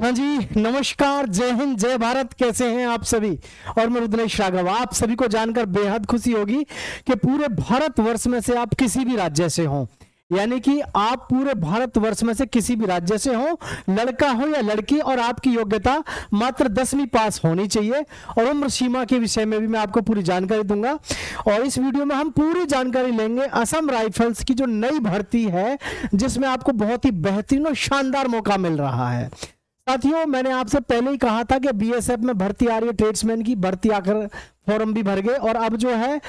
हाँ जी, नमस्कार, जय हिंद, जय भारत। कैसे हैं आप सभी? और मैं रुद्रेश राघव। आप सभी को जानकर बेहद खुशी होगी कि पूरे भारतवर्ष में से आप किसी भी राज्य से हो, यानी कि आप पूरे भारतवर्ष में से किसी भी राज्य से हो, लड़का हो या लड़की, और आपकी योग्यता मात्र 10वीं पास होनी चाहिए। और उम्र सीमा के विषय में भी मैं आपको पूरी जानकारी दूंगा। और इस वीडियो में हम पूरी जानकारी लेंगे असम राइफल्स की जो नई भर्ती है, जिसमें आपको बहुत ही बेहतरीन और शानदार मौका मिल रहा है। साथियों, मैंने आपसे पहले ही कहा था कि बीएसएफ में भर्ती आ रही है, ट्रेड्समैन की भर्ती आकर फॉर्म भी भर गए, और अब जो है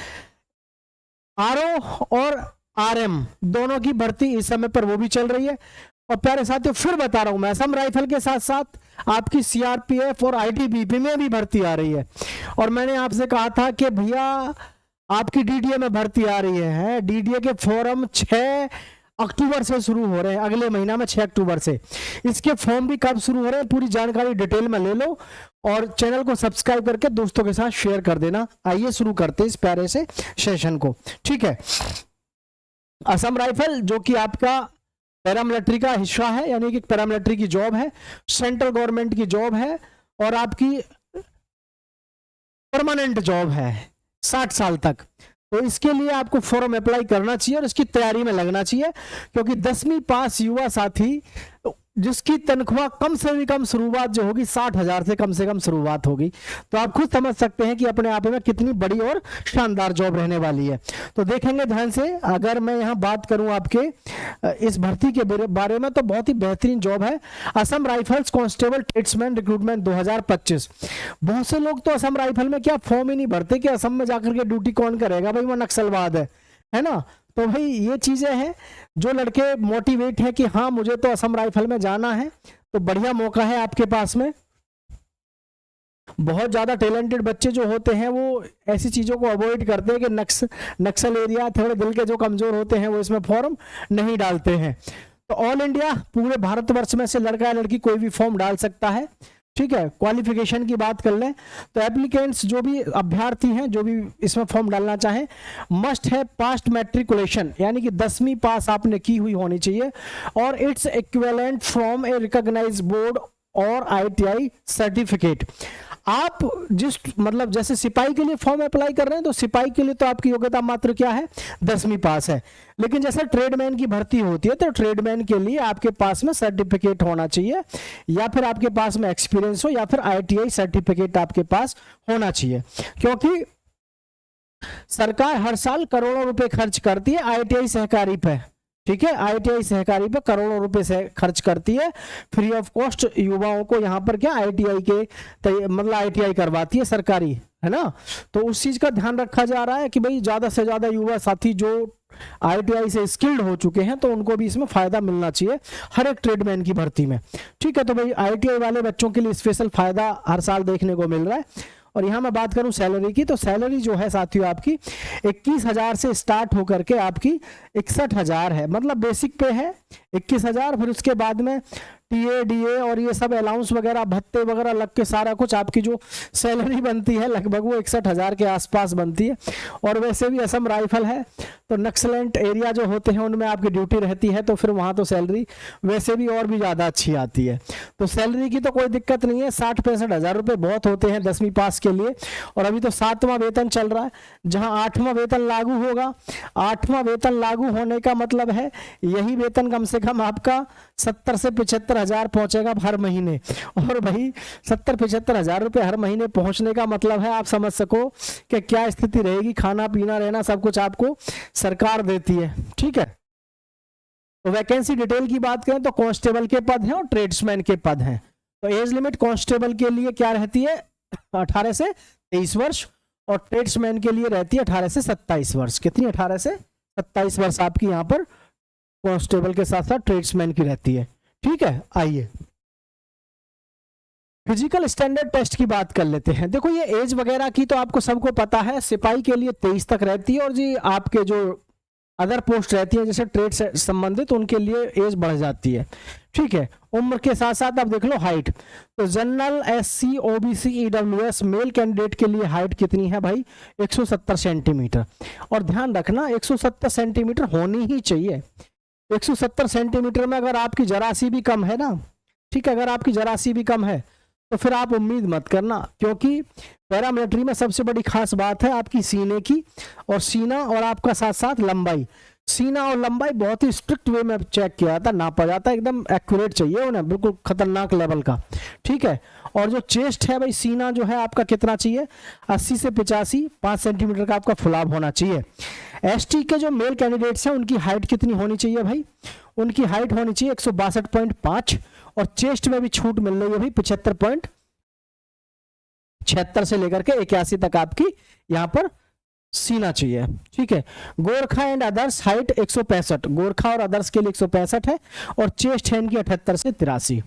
आरओ और आरएम दोनों की भर्ती इस समय पर वो भी चल रही है। और प्यारे साथियों, फिर बता रहा हूं मैं, असम राइफल के साथ साथ आपकी सीआरपीएफ और आईटीबीपी में भी भर्ती आ रही है। और मैंने आपसे कहा था कि भैया आपकी डीडीए में भर्ती आ रही है। डीडीए के फॉर्म 6 अक्टूबर से शुरू हो रहे हैं, अगले महीना में 6 अक्टूबर से। इसके फॉर्म भी कब शुरू हो रहे हैं, पूरी जानकारी डिटेल में ले लो और चैनल को सब्सक्राइब करके दोस्तों के साथ शेयर कर देना। आइए शुरू करते हैं इस प्यारे से सेशन को। ठीक है, असम राइफल जो कि आपका पैरामिलिट्री का हिस्सा है, यानी कि पैरामिलिट्री की जॉब है, सेंट्रल गवर्नमेंट की जॉब है और आपकी परमानेंट जॉब है 60 साल तक। तो इसके लिए आपको फॉर्म अप्लाई करना चाहिए और इसकी तैयारी में लगना चाहिए, क्योंकि 10वीं पास युवा साथी जिसकी तनख्वाह कम से भी कम शुरुआत जो होगी 60,000 से कम शुरुआत होगी। तो आप खुद समझ सकते हैं कि अपने आप में कितनी बड़ी और शानदार जॉब रहने वाली है। तो देखेंगे ध्यान से। अगर मैं यहाँ बात करूँ आपके इस भर्ती के बारे में, तो बहुत ही बेहतरीन जॉब है, Assam rifles constable tradesman recruitment 2025। बहुत से लोग तो असम राइफल में क्या फॉर्म ही नहीं भरते कि असम में जाकर के ड्यूटी कौन करेगा, भाई वो नक्सलवाद है ना। तो भाई ये चीजें हैं, जो लड़के मोटिवेट हैं कि हाँ मुझे तो असम राइफल में जाना है, तो बढ़िया मौका है आपके पास में। बहुत ज्यादा टैलेंटेड बच्चे जो होते हैं वो ऐसी चीजों को अवॉइड करते हैं कि नक्सल एरिया, थोड़े दिल के जो कमजोर होते हैं वो इसमें फॉर्म नहीं डालते हैं। तो ऑल इंडिया पूरे भारतवर्ष में से लड़का या लड़की कोई भी फॉर्म डाल सकता है। ठीक है, क्वालिफिकेशन की बात कर लें तो एप्लीकेंट्स जो भी अभ्यर्थी हैं, जो भी इसमें फॉर्म डालना चाहें, मस्ट है पास्ट मैट्रिकुलेशन, यानी कि 10वीं पास आपने की हुई होनी चाहिए, और its equivalent from a recognised board और आईटीआई सर्टिफिकेट। आप जिस मतलब जैसे सिपाही के लिए फॉर्म अप्लाई कर रहे हैं, तो सिपाही के लिए तो आपकी योग्यता मात्र क्या है, 10वीं पास है। लेकिन जैसे ट्रेडमैन की भर्ती होती है, तो ट्रेडमैन के लिए आपके पास में सर्टिफिकेट होना चाहिए, या फिर आपके पास में एक्सपीरियंस हो, या फिर आईटीआई सर्टिफिकेट आपके पास होना चाहिए। क्योंकि सरकार हर साल करोड़ों रुपए खर्च करती है आईटीआई सहकारी पे। ठीक है, आईटीआई सहकारी पे करोड़ों रुपए से खर्च करती है, फ्री ऑफ कॉस्ट युवाओं को यहाँ पर क्या आईटीआई के मतलब आईटीआई करवाती है सरकारी, है ना। तो उस चीज का ध्यान रखा जा रहा है कि भाई ज्यादा से ज्यादा युवा साथी जो आईटीआई से स्किल्ड हो चुके हैं, तो उनको भी इसमें फायदा मिलना चाहिए हर एक ट्रेडमैन की भर्ती में। ठीक है, तो भाई आईटीआई वाले बच्चों के लिए स्पेशल फायदा हर साल देखने को मिल रहा है। और यहाँ मैं बात करूं सैलरी की, तो सैलरी जो है साथियों आपकी 21,000 से स्टार्ट होकर के आपकी 61,000 है, मतलब बेसिक पे है 21,000। फिर उसके बाद में टीए डीए और ये सब अलाउंस वगैरह भत्ते वगैरह लग के सारा कुछ आपकी जो सैलरी बनती है लगभग वो 61,000 के आसपास बनती है। और वैसे भी असम राइफल है, तो नक्सलेंट एरिया जो होते हैं उनमें आपकी ड्यूटी रहती है, तो फिर वहाँ तो सैलरी वैसे भी और भी ज़्यादा अच्छी आती है। तो सैलरी की तो कोई दिक्कत नहीं है, 60-65,000 रुपये बहुत होते हैं 10वीं पास के लिए। और अभी तो 7वां वेतन चल रहा है, जहाँ 8वां वेतन लागू होगा। 8वां वेतन लागू होने का मतलब है यही वेतन कम से कम आपका 70 से 75,000 पहुंचेगा हर महीने। और भाई 70-75,000 रुपये हर महीने पहुंचने का मतलब है, आप समझ सको कि क्या स्थिति रहेगी, खाना पीना रहना सब कुछ आपको सरकार देती है। ठीक है, तो वैकेंसी डिटेल की बात करें तो कांस्टेबल के पद हैं और ट्रेड्समैन के पद हैं। तो एज लिमिट कांस्टेबल के लिए क्या रहती है, 18 से 23 वर्ष, और ट्रेड्समैन के लिए रहती है 18 से 27 वर्ष। कितनी, 18 से 27 वर्ष आपकी यहाँ पर कांस्टेबल के साथ साथ ट्रेड्समैन की रहती है। ठीक है, आइए फिजिकल स्टैंडर्ड टेस्ट की बात कर लेते हैं। देखो ये एज वगैरह की तो आपको सबको पता है, सिपाही के लिए 23 तक रहती है, और जी आपके जो अदर पोस्ट रहती है जैसे ट्रेड से संबंधित, उनके लिए एज बढ़ जाती है। ठीक है, उम्र के साथ साथ आप देख लो हाइट। तो general, SC, OBC, EWS male candidate के लिए हाइट कितनी है भाई, 170 सेंटीमीटर। और ध्यान रखना 170 सेंटीमीटर होनी ही चाहिए। 170 सेंटीमीटर में अगर आपकी जरा सी भी कम है ना, ठीक है, अगर आपकी जरा सी भी कम है तो फिर आप उम्मीद मत करना, क्योंकि पैरामिलिट्री में सबसे बड़ी खास बात है आपकी सीने की, और सीना और आपका साथ साथ लंबाई। सीना और लंबाई बहुत ही स्ट्रिक्ट वे में चेक किया जाता, नापा जाता है, एकदम एक्यूरेट चाहिए उन्हें, बिल्कुल खतरनाक लेवल का। ठीक है, और जो चेस्ट है भाई, सीना जो है आपका कितना चाहिए, 80 से 85 5 सेंटीमीटर का आपका फुलाव होना चाहिए। एसटी के जो मेल कैंडिडेट्स हैं उनकी हाइट कितनी होनी चाहिए भाई, उनकी हाइट होनी चाहिए 162.5, और चेस्ट में भी छूट मिल रही है भाई 75.76 से लेकर के 81 तक आपकी यहाँ पर सीना चाहिए। ठीक है, Gorkha and others height 165, Gorkha और अदर्स के लिए 165 है, और चेस्ट है इनकी 78 से 83।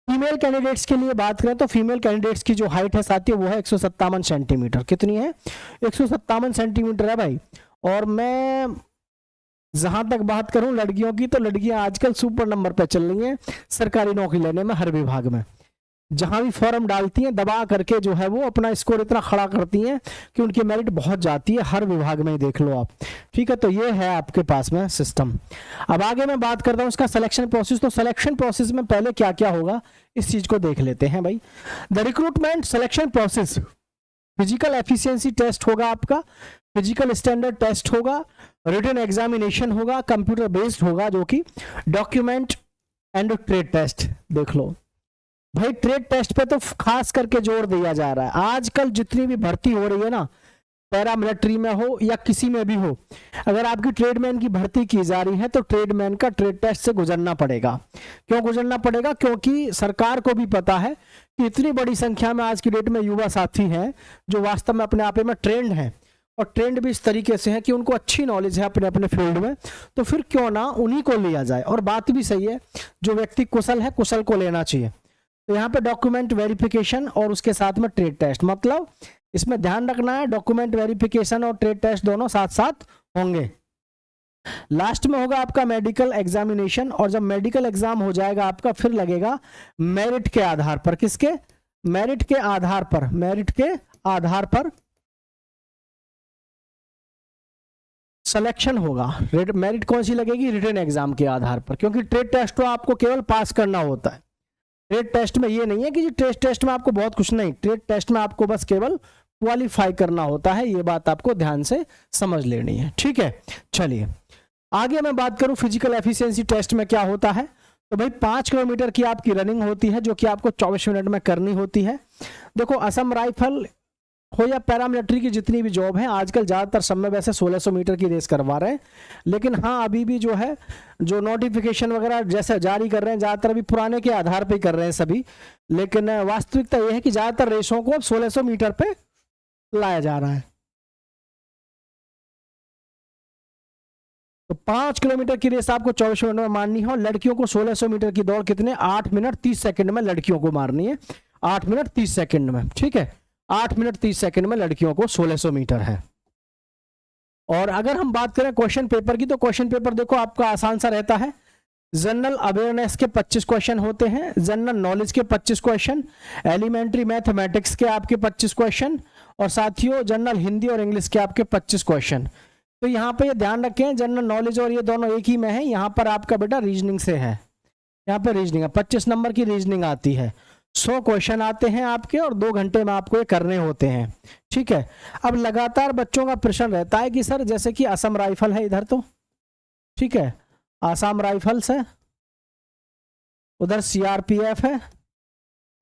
फीमेल कैंडिडेट्स के लिए बात करें तो फीमेल कैंडिडेट्स की जो हाइट है साथियों वो है 157 सेंटीमीटर। कितनी है, 157 सेंटीमीटर है भाई। और मैं जहां तक बात करूं लड़कियों की, तो लड़कियां आजकल सुपर नंबर पर चल रही हैं सरकारी नौकरी लेने में, हर विभाग में जहां भी फॉर्म डालती हैं दबा करके जो है वो अपना स्कोर इतना खड़ा करती हैं कि उनकी मेरिट बहुत जाती है, हर विभाग में देख लो आप। ठीक है, तो ये है आपके पास में सिस्टम। अब आगे मैं बात करता हूं उसका सिलेक्शन प्रोसेस। तो सिलेक्शन प्रोसेस में पहले क्या क्या होगा इस चीज को देख लेते हैं भाई। The recruitment selection process, physical efficiency test होगा आपका, फिजिकल स्टैंडर्ड टेस्ट होगा, रिटन एग्जामिनेशन होगा, कंप्यूटर बेस्ड होगा जो कि डॉक्यूमेंट एंड ट्रेड टेस्ट। देख लो भाई, ट्रेड टेस्ट पे तो खास करके जोर दिया जा रहा है। आजकल जितनी भी भर्ती हो रही है ना, पैरामिलिट्री में हो या किसी में भी हो, अगर आपकी ट्रेडमैन की भर्ती की जा रही है तो ट्रेडमैन का ट्रेड टेस्ट से गुजरना पड़ेगा। क्यों गुजरना पड़ेगा, क्योंकि सरकार को भी पता है कि इतनी बड़ी संख्या में आज की डेट में युवा साथी हैं जो वास्तव में अपने आप में ट्रेंड हैं, और ट्रेंड भी इस तरीके से है कि उनको अच्छी नॉलेज है अपने अपने फील्ड में, तो फिर क्यों ना उन्हीं को लिया जाए। और बात भी सही है, जो व्यक्ति कुशल है कुशल को लेना चाहिए। तो यहाँ पे डॉक्यूमेंट वेरिफिकेशन और उसके साथ में ट्रेड टेस्ट, मतलब इसमें ध्यान रखना है डॉक्यूमेंट वेरिफिकेशन और ट्रेड टेस्ट दोनों साथ साथ होंगे। लास्ट में होगा आपका मेडिकल एग्जामिनेशन, और जब मेडिकल एग्जाम हो जाएगा आपका फिर लगेगा मेरिट के आधार पर, किसके, मेरिट के आधार पर, मेरिट के आधार पर सिलेक्शन होगा। मेरिट कौन सी लगेगी, रिटन एग्जाम के आधार पर, क्योंकि ट्रेड टेस्ट तो आपको केवल पास करना होता है। ट्रेड टेस्ट में ये नहीं है कि ट्रेड टेस्ट में आपको बहुत कुछ नहीं, ट्रेड टेस्ट में आपको बस केवल क्वालिफाई करना होता है, ये बात आपको ध्यान से समझ लेनी है। ठीक है, चलिए आगे मैं बात करूं फिजिकल एफिशिएंसी टेस्ट में क्या होता है। तो भाई 5 किलोमीटर की आपकी रनिंग होती है जो कि आपको 24 मिनट में करनी होती है। देखो असम राइफल हो या पैरामिलिट्री की जितनी भी जॉब है, आजकल ज़्यादातर सब में वैसे 1600 मीटर की रेस करवा रहे हैं, लेकिन हाँ अभी भी जो है जो नोटिफिकेशन वगैरह जैसे जारी कर रहे हैं ज़्यादातर अभी पुराने के आधार पे ही कर रहे हैं सभी, लेकिन वास्तविकता यह है कि ज़्यादातर रेसों को अब 1600 मीटर पे लाया जा रहा है। तो 5 किलोमीटर की रेस आपको 24 मिनट में मारनी है, और लड़कियों को 1600 मीटर की दौड़ कितने 8 मिनट 30 सेकंड में लड़कियों को मारनी है, 8 मिनट 30 सेकंड में। ठीक है, 8 मिनट 30 सेकंड में लड़कियों को 1600 मीटर है। और अगर हम बात करें क्वेश्चन पेपर की, तो क्वेश्चन पेपर देखो आपका आसान सा रहता है। जनरल अवेयरनेस के 25 क्वेश्चन होते हैं, जनरल नॉलेज के 25 क्वेश्चन, एलिमेंट्री मैथमेटिक्स के आपके 25 क्वेश्चन, और साथियों जनरल हिंदी और इंग्लिश के आपके 25 क्वेश्चन। तो यहाँ पे ये ध्यान रखें जनरल नॉलेज और ये दोनों एक ही में है। यहाँ पर आपका बेटा रीजनिंग से है, यहाँ पे रीजनिंग है, 25 नंबर की रीजनिंग आती है, 100 क्वेश्चन आते हैं आपके, और 2 घंटे में आपको ये करने होते हैं। ठीक है, अब लगातार बच्चों का प्रश्न रहता है कि सर जैसे कि असम राइफल है इधर, तो ठीक है आसाम राइफल्स है, उधर सीआरपीएफ है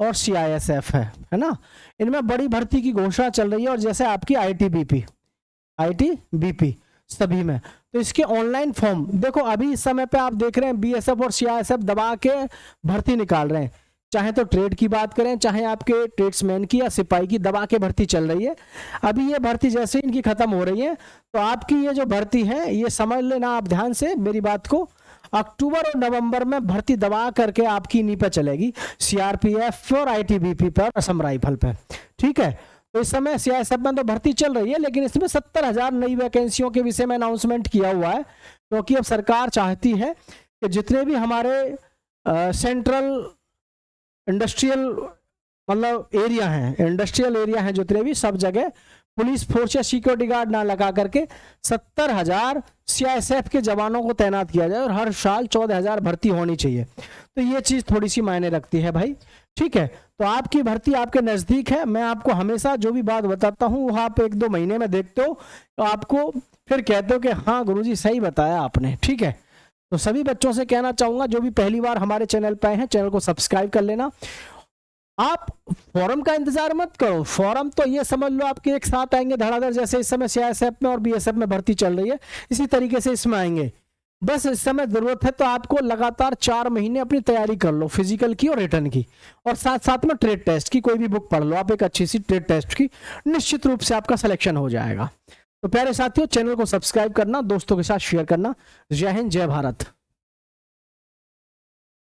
और सीआईएसएफ है ना, इनमें बड़ी भर्ती की घोषणा चल रही है, और जैसे आपकी आईटीबीपी सभी में। तो इसके ऑनलाइन फॉर्म देखो, अभी इस समय पे आप देख रहे हैं बीएसएफ और सीआईएसएफ दबा के भर्ती निकाल रहे हैं, चाहे तो ट्रेड की बात करें, चाहे आपके ट्रेड्समैन की या सिपाही की, दबा के भर्ती चल रही है। अभी ये भर्ती जैसे इनकी खत्म हो रही है, तो आपकी ये जो भर्ती है ये समझ लेना आप ध्यान से मेरी बात को, अक्टूबर और नवंबर में भर्ती दबा करके आपकी इन्हीं पे चलेगी, सीआरपीएफ और आईटीबीपी पर, असम राइफल पे। ठीक है, तो इस समय सीआईएसएफ में तो भर्ती चल रही है, लेकिन इसमें 70,000 नई वैकेंसियों के विषय में अनाउंसमेंट किया हुआ है, क्योंकि अब सरकार चाहती है कि जितने भी हमारे सेंट्रल इंडस्ट्रियल मतलब एरिया हैं, इंडस्ट्रियल एरिया हैं जितने भी, सब जगह पुलिस फोर्स या सिक्योरिटी गार्ड ना लगा करके 70,000 सीआईएसएफ के जवानों को तैनात किया जाए और हर साल 14,000 भर्ती होनी चाहिए। तो ये चीज थोड़ी सी मायने रखती है भाई, ठीक है। तो आपकी भर्ती आपके नजदीक है, मैं आपको हमेशा जो भी बात बताता हूँ वो आप 1-2 महीने में देखते हो तो आपको फिर कहते हो कि हाँ गुरुजी सही बताया आपने, ठीक है। तो सभी बच्चों से कहना चाहूंगा जो भी पहली बार हमारे चैनल पे आए हैं, चैनल को सब्सक्राइब कर लेना। आप फॉरम का इंतजार मत करो, फॉरम तो ये समझ लो आपके एक साथ आएंगे धड़ाधड़, जैसे इस समय सीआईएसएफ में और बीएसएफ में भर्ती चल रही है इसी तरीके से इसमें आएंगे। बस इस समय जरूरत है तो आपको लगातार 4 महीने अपनी तैयारी कर लो, फिजिकल की और रिटर्न की, और साथ साथ में ट्रेड टेस्ट की कोई भी बुक पढ़ लो आप एक अच्छी सी ट्रेड टेस्ट की, निश्चित रूप से आपका सिलेक्शन हो जाएगा। तो प्यारे साथियों, चैनल को सब्सक्राइब करना, दोस्तों के साथ शेयर करना। जय हिंद, जय भारत।